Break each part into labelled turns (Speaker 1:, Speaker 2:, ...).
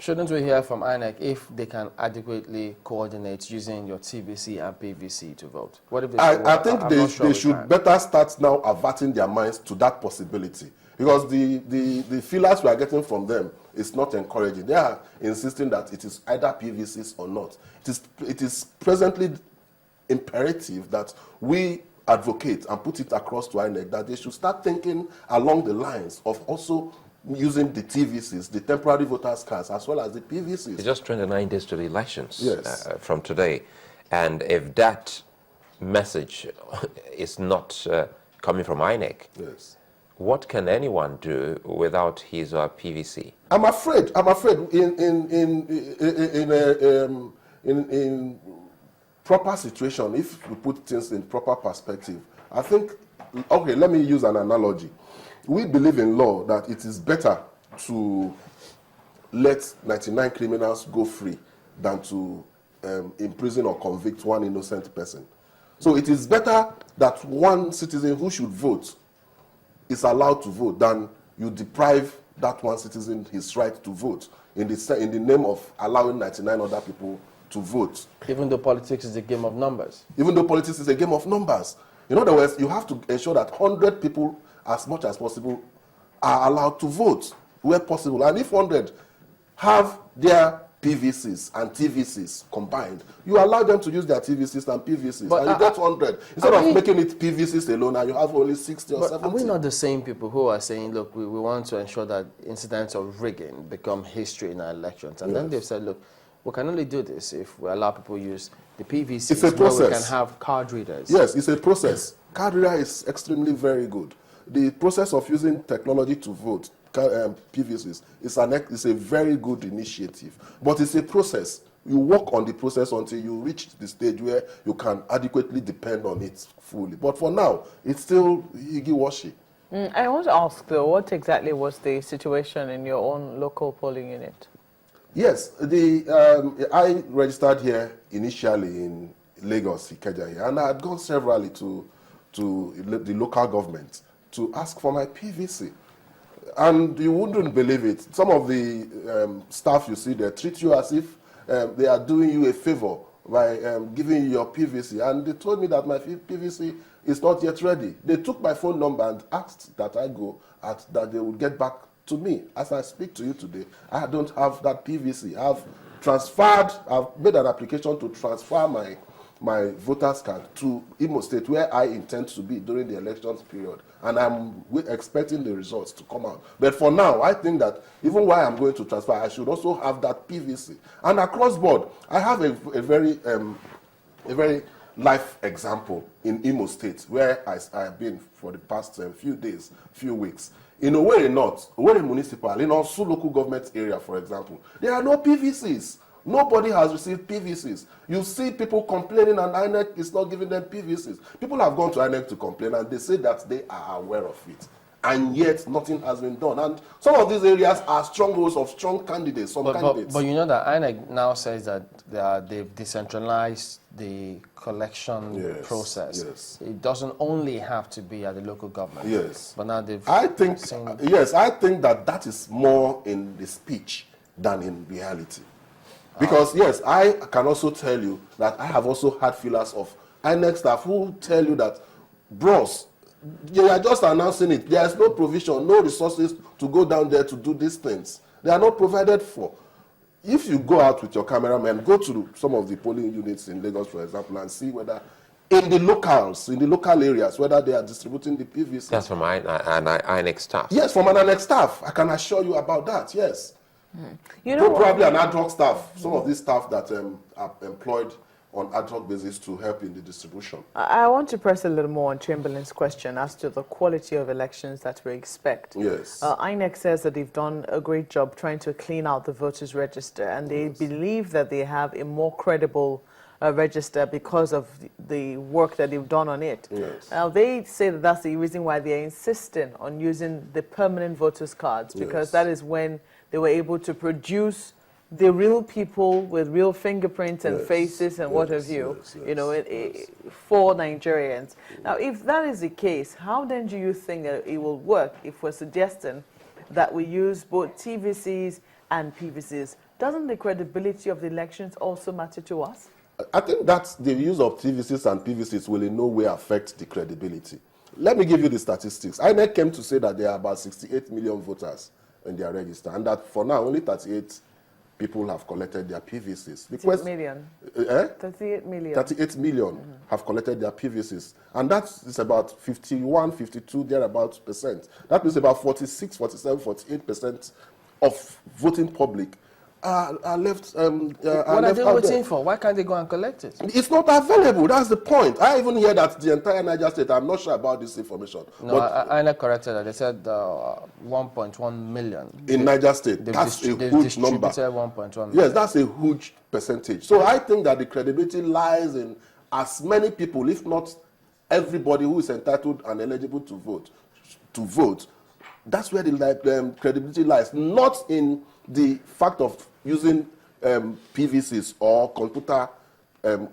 Speaker 1: Shouldn't we hear from INEC if they can adequately coordinate using your TVC and PVC to vote? What if they
Speaker 2: I think they should better start now averting their minds to that possibility, because the feelers we are getting from them is not encouraging. They are insisting that it is either PVCs or not. It is presently imperative that we advocate and put it across to INEC that they should start thinking along the lines of also using the TVCs, the temporary voters' cards, as well as the PVCs.
Speaker 3: It's just 29 days to the elections from today. And if that message is not coming from INEC, what can anyone do without his or PVC? I'm afraid
Speaker 2: in proper situation, if we put things in proper perspective, I think, okay, let me use an analogy. We believe in law that it is better to let 99 criminals go free than to imprison or convict one innocent person. So it is better that one citizen who should vote is allowed to vote than you deprive that one citizen his right to vote in the name of allowing 99 other people to vote.
Speaker 1: Even though politics is a game of numbers.
Speaker 2: Even though politics is a game of numbers. In other words, you have to ensure that 100 people, as much as possible, are allowed to vote where possible. And if 100 have their PVCs and TVCs combined, you allow them to use their TVCs and PVCs, and you get 100. Instead of making it PVCs alone, and you have only 60 or 70.
Speaker 1: Are we not the same people who are saying, look, we want to ensure that incidents of rigging become history in our elections? And then they've said, look, we can only do this if we allow people to use the PVCs.
Speaker 2: It's a process.
Speaker 1: Where we can have card readers.
Speaker 2: Yes, it's a process. Card reader is extremely very good. The process of using technology to vote, PVCs, is a very good initiative. But it's a process. You work on the process until you reach the stage where you can adequately depend on it fully. But for now, it's still higgy-washy.
Speaker 4: I want to ask, though, what exactly was the situation in your own local polling unit?
Speaker 2: Yes, I registered here initially in Lagos, Ikeja, and I had gone severally to the local government to ask for my PVC. And you wouldn't believe it. Some of the staff you see there treat you as if they are doing you a favor by giving you your PVC. And they told me that my PVC is not yet ready. They took my phone number and asked that I go, that they would get back to me. As I speak to you today, I don't have that PVC. I've made an application to transfer my voter's card to Imo State, where I intend to be during the elections period. And I'm expecting the results to come out. But for now, I think that even while I'm going to transfer, I should also have that PVC. And across board, I have a very life example in Imo State, where I have been for the past few weeks. In Owerri North, Owerri Municipal, in Osu local government area, for example, there are no PVCs. Nobody has received PVCs. You see people complaining and INEC is not giving them PVCs. People have gone to INEC to complain and they say that they are aware of it. And yet nothing has been done. And some of these areas are strongholds of strong candidates, candidates.
Speaker 1: But you know that INEC now says that they've decentralized the collection process.
Speaker 2: Yes.
Speaker 1: It doesn't only have to be at the local government.
Speaker 2: Yes.
Speaker 1: But now they've
Speaker 2: I think that is more in the speech than in reality. Because, yes, I can also tell you that I have also had feelers of INEC staff who tell you that, bros, they are just announcing it. There is no provision, no resources to go down there to do these things. They are not provided for. If you go out with your cameraman, go to some of the polling units in Lagos, for example, and see whether in the local areas, whether they are distributing the PVC.
Speaker 3: That's from an INEC staff?
Speaker 2: Yes, from an INEC staff. I can assure you about that, yes.
Speaker 4: You know,
Speaker 2: probably an ad hoc staff, some of these staff that are employed on ad hoc basis to help in the distribution.
Speaker 4: I want to press a little more on Chamberlain's question as to the quality of elections that we expect.
Speaker 2: Yes.
Speaker 4: INEC says that they've done a great job trying to clean out the voters' register, and they believe that they have a more credible register because of the work that they've done on it.
Speaker 2: Yes.
Speaker 4: Now, they say that that's the reason why they're insisting on using the permanent voters' cards, because that is when they were able to produce the real people with real fingerprints and faces and what have you, you know, for Nigerians. Now, if that is the case, how then do you think that it will work if we're suggesting that we use both TVCs and PVCs, doesn't the credibility of the elections also matter to us?
Speaker 2: I think that the use of TVCs and PVCs will in no way affect the credibility. Let me give you the statistics. INEC came to say that there are about 68 million voters in their register, and that for now only 38 people have collected their PVCs.
Speaker 4: 38 million. 38 million.
Speaker 2: 38 million have collected their PVCs. And that is about 51, 52, thereabouts percent. That means about 46, 47, 48% of voting public are left.
Speaker 1: What are they waiting for? Why can't they go and collect it?
Speaker 2: It's not available. That's the point. I even hear that the entire Niger State, I'm not sure about this information.
Speaker 1: No, I corrected that. They said 1.1 million.
Speaker 2: In Niger State, that's a huge number.
Speaker 1: 1.1 million.
Speaker 2: Yes, that's a huge percentage. So I think that the credibility lies in as many people, if not everybody who is entitled and eligible to vote. That's where the credibility lies, not in the fact of using PVCs or computer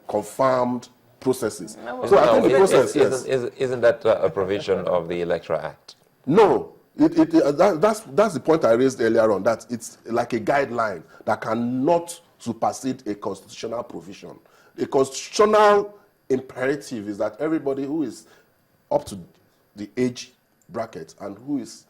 Speaker 2: confirmed processes.
Speaker 3: No, so I think the process, isn't that a provision of the Electoral Act?
Speaker 2: No, that's the point I raised earlier on, that it's like a guideline that cannot supersede a constitutional provision. A constitutional imperative is that everybody who is up to the age bracket and who is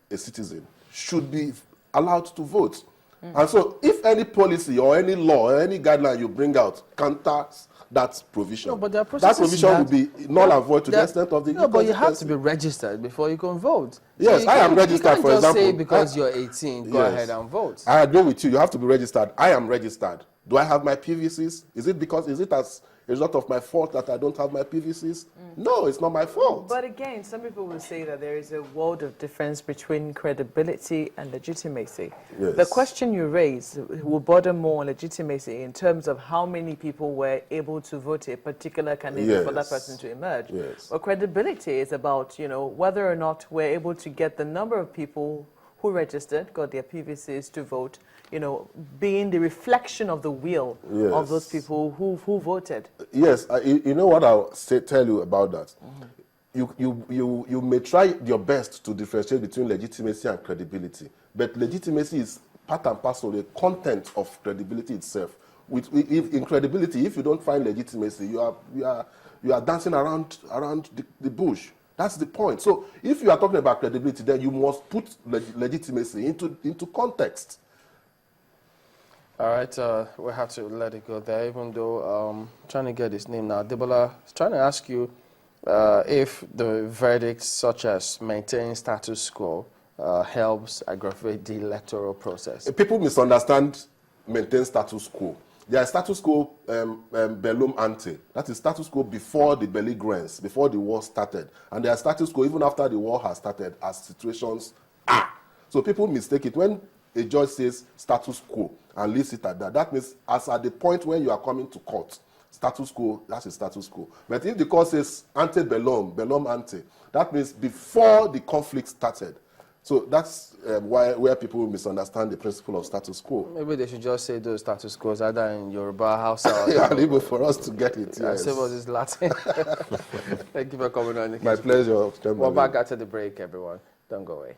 Speaker 2: a citizen should be allowed to vote. And so if any policy or any law or any guideline you bring out counters that provision,
Speaker 1: but there are
Speaker 2: that provision will be null and void to the extent of the...
Speaker 1: No, but you have to be registered before you can vote.
Speaker 2: Yes, I am registered, for example.
Speaker 1: You can't just say because you're 18, go ahead and vote.
Speaker 2: I agree with you. You have to be registered. I am registered. Do I have my PVCs? Is it as a result of my fault that I don't have my PVCs? No, it's not my fault.
Speaker 4: But again, some people will say that there is a world of difference between credibility and legitimacy.
Speaker 2: Yes.
Speaker 4: The question you raise will border more on legitimacy in terms of how many people were able to vote a particular candidate for that person to emerge.
Speaker 2: Yes.
Speaker 4: But credibility is about, whether or not we're able to get the number of people who registered, got their PVCs to vote, being the reflection of the will of those people who voted.
Speaker 2: Yes, you know what I'll tell you about that? You may try your best to differentiate between legitimacy and credibility, but legitimacy is part and parcel of the content of credibility itself. In credibility, if you don't find legitimacy, you are dancing around the bush. That's the point. So if you are talking about credibility, then you must put legitimacy into context.
Speaker 1: All right, we have to let it go there, even though trying to get his name now. Debola is trying to ask you if the verdicts such as maintain status quo helps aggravate the electoral process.
Speaker 2: People misunderstand maintain status quo. There is status quo bellum ante. That is status quo before the belligerence, before the war started. And there is status quo even after the war has started as situations are. So people mistake it. When a judge says status quo and leaves it at that, that means as at the point when you are coming to court, status quo, that's a status quo. But if the court says ante bellum, bellum ante, that means before the conflict started. So that's where people misunderstand the principle of status quo.
Speaker 1: Maybe they should just say those status quos either in Yoruba, Hausa,
Speaker 2: or for us to get it. Yes.
Speaker 1: Save us is Latin. Thank you for coming on.
Speaker 2: My pleasure.
Speaker 1: We're back after the break, everyone. Don't go away.